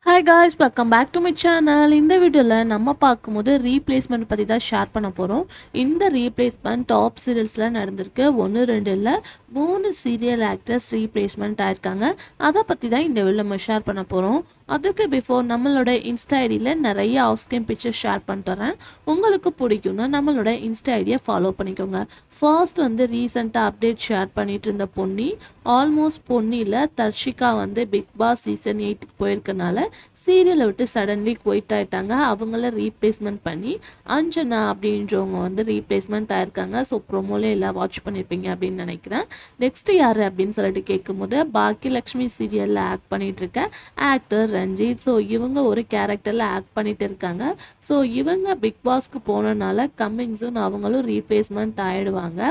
Hi guys, welcome back to my channel. இந்த வீடியோல நம்ம பார்க்கும்போது ரீப்ளேஸ்மெண்ட் பத்தி தான் ஷேர் பண்ண போறோம். இந்த ரீப்ளேஸ்மெண்ட் டாப் சீரியல்ஸ்ல நடந்திருக்கு. 1 2 இல்ல 3 சீரியல் ஆக்டர்ஸ் ரீப்ளேஸ்மெண்ட் ஆயிருக்காங்க. அத பத்தி தான் இந்த வீடியோல நம்ம ஷேர் பண்ண போறோம். அதுக்கு பிஃபோர் நம்மளோட இன்ஸ்டா ஐடியில் நிறைய ஆஃப் ஸ்கிரீன் பிக்சர் ஷேர் பண்ணிட்டு வரேன். உங்களுக்கு பிடிக்கும்னா நம்மளோட இன்ஸ்டா ஐடியை ஃபாலோ பண்ணிக்கோங்க. ஃபர்ஸ்ட் வந்து ரீசெண்டாக அப்டேட் ஷேர் பண்ணிட்டு இருந்த பொன்னி, ஆல்மோஸ்ட் பொன்னியில் தர்ஷிகா வந்து பிக் பாஸ் சீசன் 8க்கு போயிருக்கனால சீரியலை விட்டு சடன்லி குயிட் ஆயிட்டாங்க. அவங்கள ரீப்ளேஸ்மெண்ட் பண்ணி அஞ்சனா அப்படின்றவங்க வந்து ரீப்ளேஸ்மெண்ட் ஆயிருக்காங்க. ஸோ ப்ரோமோலே எல்லாம் வாட்ச் பண்ணியிருப்பீங்க அப்படின்னு நினைக்கிறேன். நெக்ஸ்ட் யார் அப்படின்னு சொல்லிட்டு கேட்கும்போது பாக்கியலக்ஷ்மி சீரியலில் ஆக்ட் பண்ணிட்டு இருக்க ஆக்டர் ரஞ்சித். ஸோ இவங்க ஒரு கேரக்டரில் ஆக்ட் பண்ணிட்டு இருக்காங்க. ஸோ இவங்க பிக் பாஸ்க்கு போனனால கம்மிங் சூன் அவங்களும் ரீப்ளேஸ்மெண்ட் ஆயிடுவாங்க.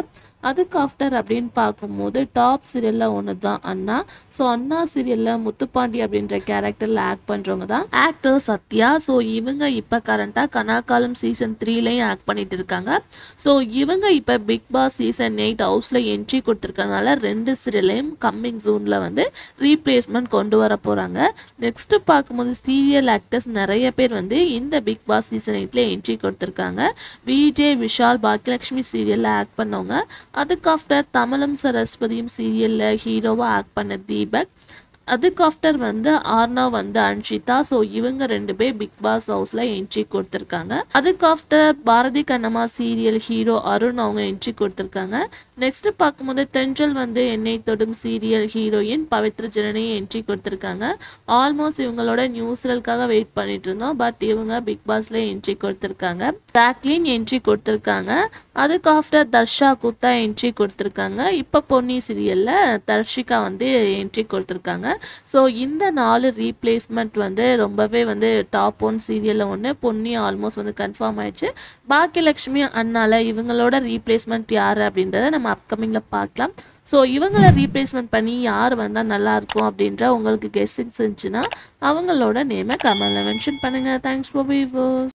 அதுக்கு ஆஃப்டர் அப்படின்னு பார்க்கும்போது டாப் சீரியலில் ஒன்று தான் அண்ணா. ஸோ அண்ணா சீரியலில் முத்துப்பாண்டி அப்படின்ற கேரக்டரில் ஆக்ட் பண்ணுறவங்க தான் ஆக்டர் சத்யா. ஸோ இவங்க இப்போ கரண்ட்டாக கனாக்காலம் சீசன் 3லையும் ஆக்ட் பண்ணிட்டு இருக்காங்க. ஸோ இவங்க இப்போ பிக் பாஸ் சீசன் 8 ஹவுஸில் என்ட்ரி கொடுத்துருக்கனால 2 சீரியலையும் கம்மிங் ஜூனில் வந்து ரீப்ளேஸ்மெண்ட் கொண்டு வர போகிறாங்க. நெக்ஸ்ட் பார்க்கும்போது சீரியல் ஆக்டர்ஸ் நிறைய பேர் வந்து இந்த பிக் பாஸ் சீசன் 8ல என்ட்ரி கொடுத்துருக்காங்க. விஜய், விஷால், பாக்கியலக்ஷ்மி சீரியலில் ஆக்ட் பண்ணவங்க. அதுக்கு ஆஃப்டர் தமிழும் சரஸ்வதியும் சீரியலில் ஹீரோவாக ஆக்ட் பண்ண தீபக். அதுக்கு ஆஃப்டர் வந்து ஆர்னா வந்து அன்ஷிதா. ஸோ இவங்க 2 பேர் பிக் பாஸ் ஹவுஸில் என்ட்ரி கொடுத்துருக்காங்க. அதுக்கு after Bharathi Kannamma serial hero Arun அவங்க என்ட்ரி கொடுத்துருக்காங்க. நெக்ஸ்ட் பார்க்கும்போது Thendral Vandhu Ennai Thodum serial heroine Pavithra Janani entry கொடுத்துருக்காங்க. ஆல்மோஸ்ட் இவங்களோட நியூஸ்ரலுக்காக வெயிட் பண்ணிட்டு இருந்தோம். பட் இவங்க பிக் பாஸ்ல என்ட்ரி கொடுத்துருக்காங்க. ஜாக்லின் என்ட்ரி கொடுத்துருக்காங்க. அதுக்கு ஆஃப்டர் தர்ஷா குத்தா என்ட்ரி கொடுத்துருக்காங்க. இப்போ பொன்னி சீரியலில் தர்ஷிகா வந்து என்ட்ரி கொடுத்துருக்காங்க. ஸோ இந்த 4 ரீப்ளேஸ்மெண்ட் வந்து ரொம்பவே வந்து டாப் 1 சீரியலில் ஒன்று. பொன்னி ஆல்மோஸ்ட் வந்து கன்ஃபார்ம் ஆயிடுச்சு. பாக்கியலக்ஷ்மி அண்ணால இவங்களோட ரீப்ளேஸ்மெண்ட் யார் அப்படின்றத நம்ம அப்கமிங்கில் பார்க்கலாம். ஸோ இவங்கள ரீப்ளேஸ்மெண்ட் பண்ணி யார் வந்தால் நல்லாயிருக்கும் அப்படின்ற உங்களுக்கு கெஸ்ஸிங்ஸ் இருந்துச்சுன்னா அவங்களோட நேமை கமெண்ட்ல மென்ஷன் பண்ணுங்கள். Thanks for viewers.